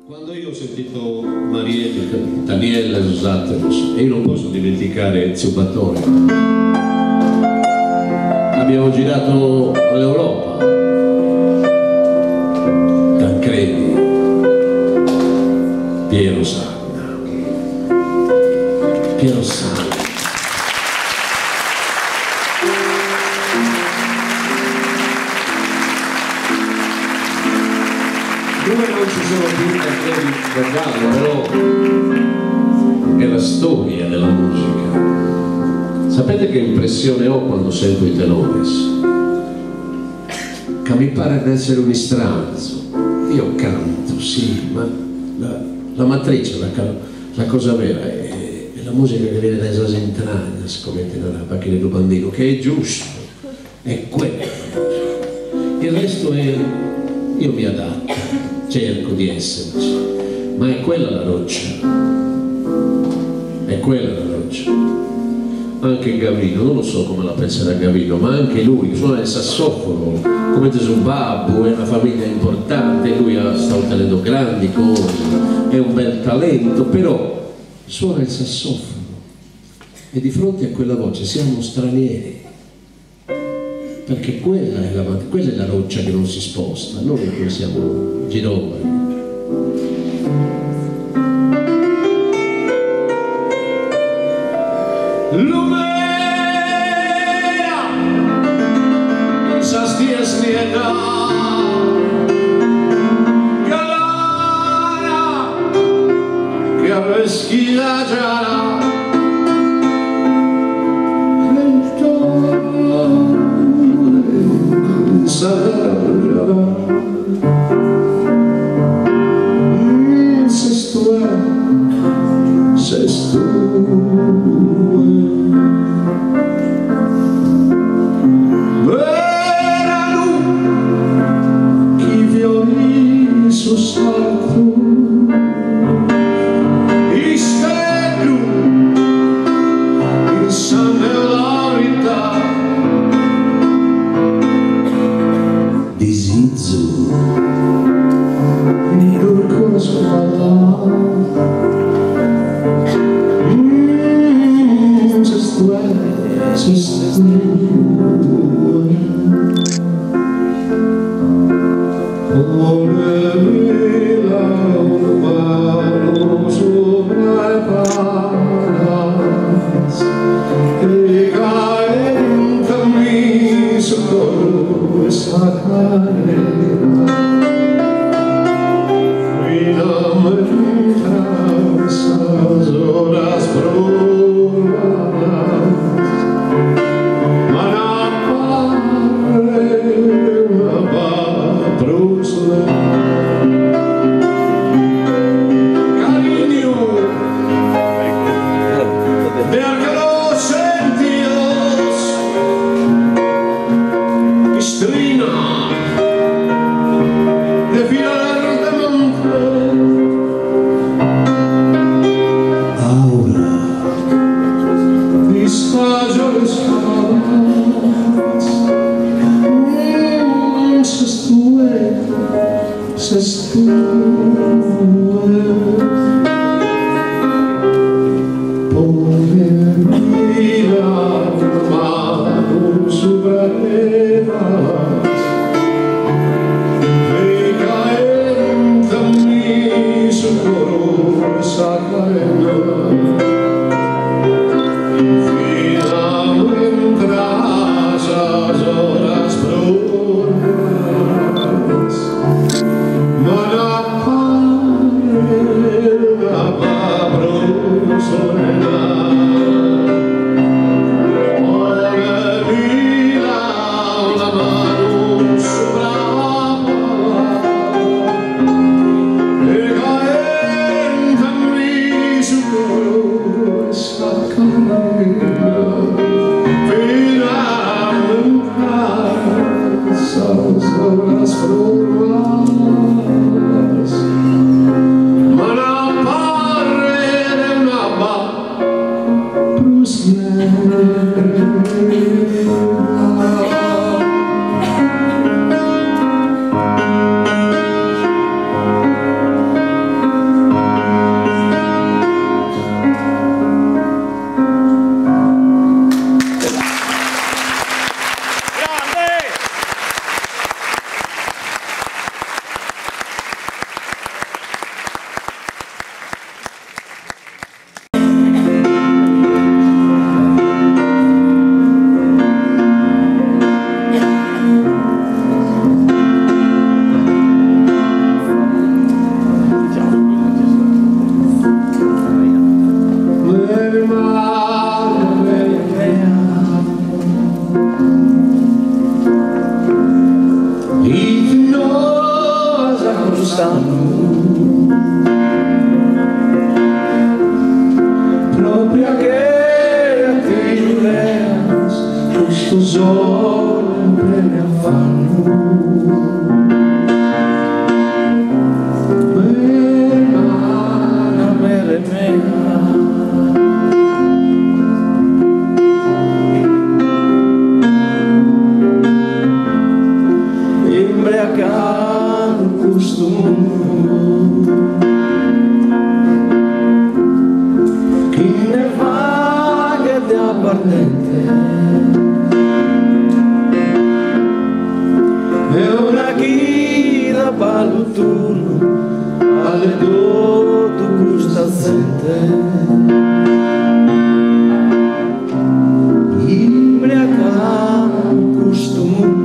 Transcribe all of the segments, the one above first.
Quando io ho sentito Marielle, Daniela Susatteros, e io non posso dimenticare Zio Battore, abbiamo girato l'Europa, Tancredi, Piero Sanna, dove non ci sono più Tancredi da Gallo, però è la storia della musica. Sapete che impressione ho quando sento i tenores? Che mi pare di essere un istranzo. Io canto, sì, ma la matrice, la cosa vera è la musica che viene dalle sue entragne, come nella macchina del bambino, che è giusto, è quella. Il resto è, io mi adatto, cerco di esserci, ma è quella la roccia, è quella la roccia. Anche Gavino, non lo so come la penserà Gavino, ma anche lui suona il sassofono, come Gesù Babbo, è una famiglia importante, lui sta ottenendo grandi cose, è un bel talento, però suona il sassofono e di fronte a quella voce siamo stranieri, perché quella è la roccia che non si sposta, noi che siamo girovani. stanno proprio che a te Giuleas questo sole ne affanno e una guida baluturo alle doto crustacente imbriacano costume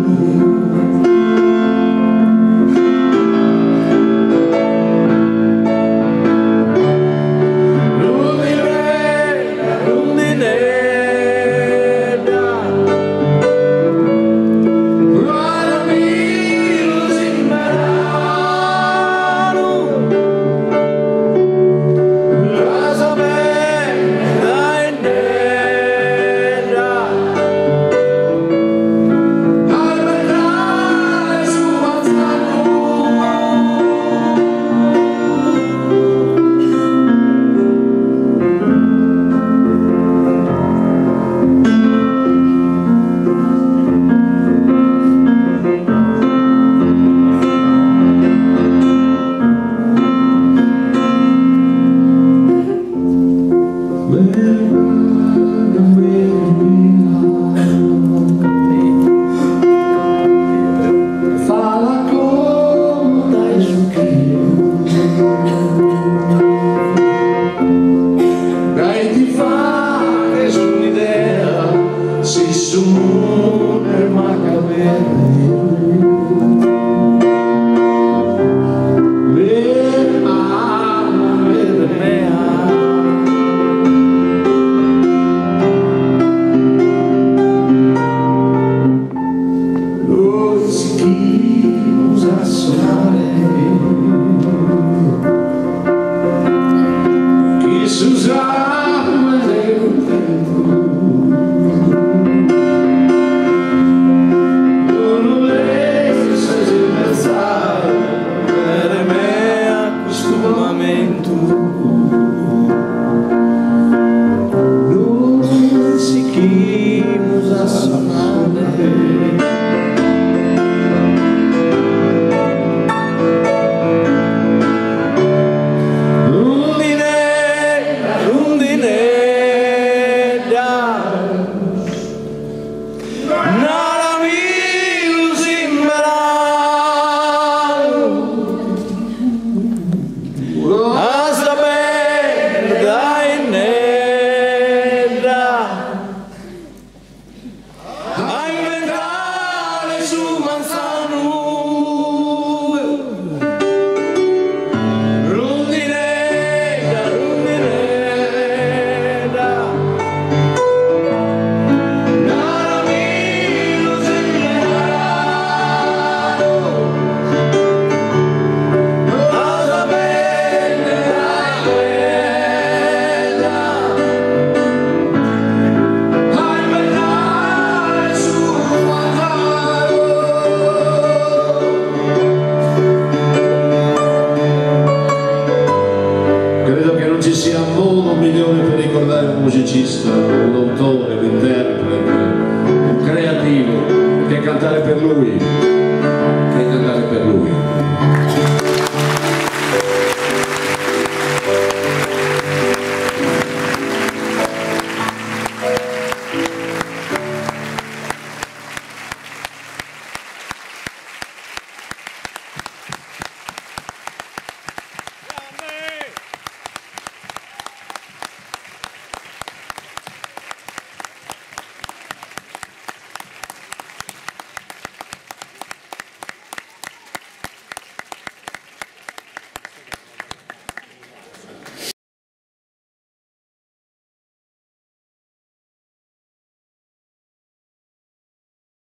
musicista, un autore, un interprete, un creativo che cantare per lui